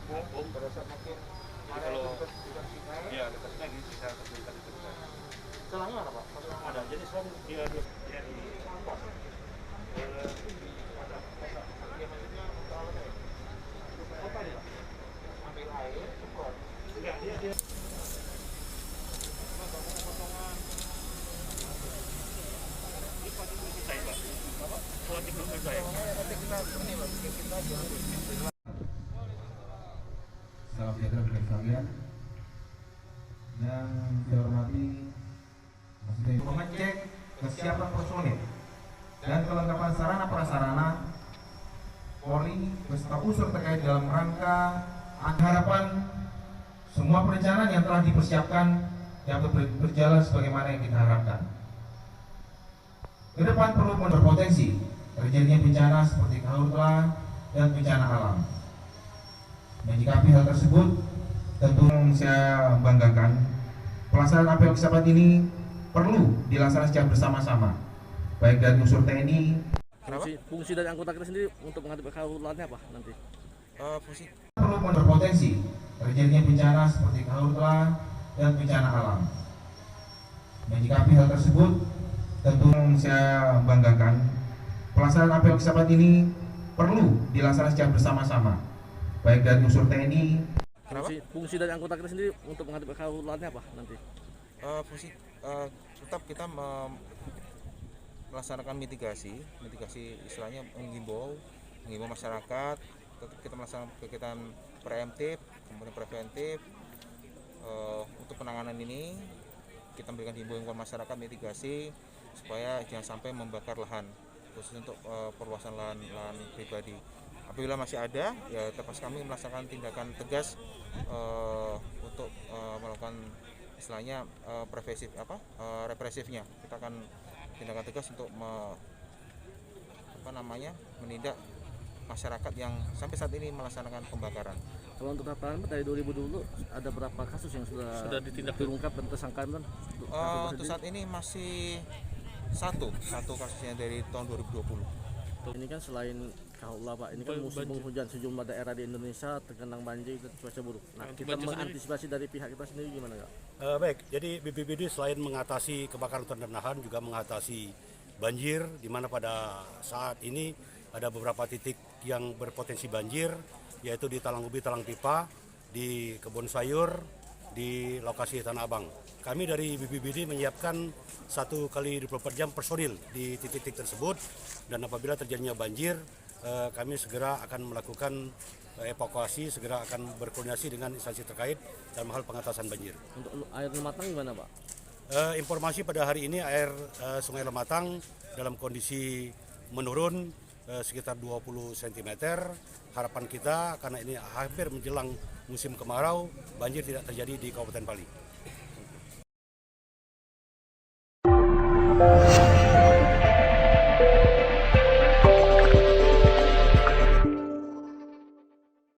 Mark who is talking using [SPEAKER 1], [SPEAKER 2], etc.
[SPEAKER 1] Pada saat makin
[SPEAKER 2] Jadi kalau
[SPEAKER 1] dekat sungai,
[SPEAKER 2] ya dekatnya ini bisa kesulitan itu bisa.
[SPEAKER 1] celahnya mana Pak?
[SPEAKER 2] Ada jadi selalu dia di
[SPEAKER 1] Sampah. Ya maksudnya untuk alatnya ya? Apa nih Pak? Ambil air, semprot.
[SPEAKER 2] enggak dia saya Pak. Apa? Wajib dulu saya.
[SPEAKER 1] Nanti kita ini Pak, kita
[SPEAKER 3] Salam sejahtera bagi sekalian. Yang saya hormati maksudnya mengecek kesiapan personil dan kelengkapan sarana prasarana Polri beserta unsur terkait dalam rangka harapan semua perencanaan yang telah dipersiapkan yang berjalan sebagaimana yang kita harapkan. Ke depan perlu berpotensi terjadinya bencana seperti karhutla dan bencana alam. Menyikapi hal tersebut, tentu saya banggakan pelaksanaan apel kesiapan ini perlu dilaksanakan secara bersama-sama, baik dari unsur TNI.
[SPEAKER 4] Fungsi dari anggota kita sendiri untuk menghadapi karhutlaannya apa nanti?
[SPEAKER 3] Fungsi perlu berpotensi terjadinya bencana seperti karhutla dan bencana alam. Menyikapi hal tersebut, tentu saya banggakan pelaksanaan apel kesiapan ini perlu dilaksanakan secara bersama-sama, baik dari unsur TNI.
[SPEAKER 4] Fungsi dari anggota kita sendiri untuk menghadapi karhutlaannya apa nanti?
[SPEAKER 5] Tetap kita melaksanakan mitigasi istilahnya menghimbau masyarakat. Tetap kita melaksanakan kegiatan preemptif, kemudian preventif. Untuk penanganan ini kita memberikan himbauan kepada masyarakat mitigasi supaya jangan sampai membakar lahan, khusus untuk perluasan lahan pribadi. Apabila masih ada, ya terpaksa kami melaksanakan tindakan tegas untuk melakukan istilahnya represifnya. Kita akan tindakan tegas untuk menindak masyarakat yang sampai saat ini melaksanakan pembakaran.
[SPEAKER 4] Kalau untuk tataran dari 2020 ada berapa kasus yang sudah diungkap dan tersangka kan?
[SPEAKER 5] Untuk saat ini masih satu kasusnya dari tahun 2020.
[SPEAKER 4] Ini kan selain karhutla Pak, ini kan musim penghujan, sejumlah daerah di Indonesia tergenang banjir dan cuaca buruk. Nah, kita mengantisipasi dari pihak kita sendiri gimana Kak?
[SPEAKER 6] Baik, jadi BPBD selain mengatasi kebakaran hutan dan lahan juga mengatasi banjir, di mana pada saat ini ada beberapa titik yang berpotensi banjir, yaitu di Talang Ubi, Talang Pipa, di Kebun Sayur, di lokasi Tanah Abang. Kami dari BPBD menyiapkan 1 kali 24 jam personil di titik-titik tersebut, dan apabila terjadinya banjir, kami segera akan melakukan evakuasi, segera akan berkoordinasi dengan instansi terkait dalam hal pengatasan banjir.
[SPEAKER 4] Untuk air Lematang gimana Pak?
[SPEAKER 6] Informasi pada hari ini air Sungai Lematang dalam kondisi menurun sekitar 20 cm. Harapan kita karena ini hampir menjelang musim kemarau, banjir tidak terjadi di Kabupaten Bali.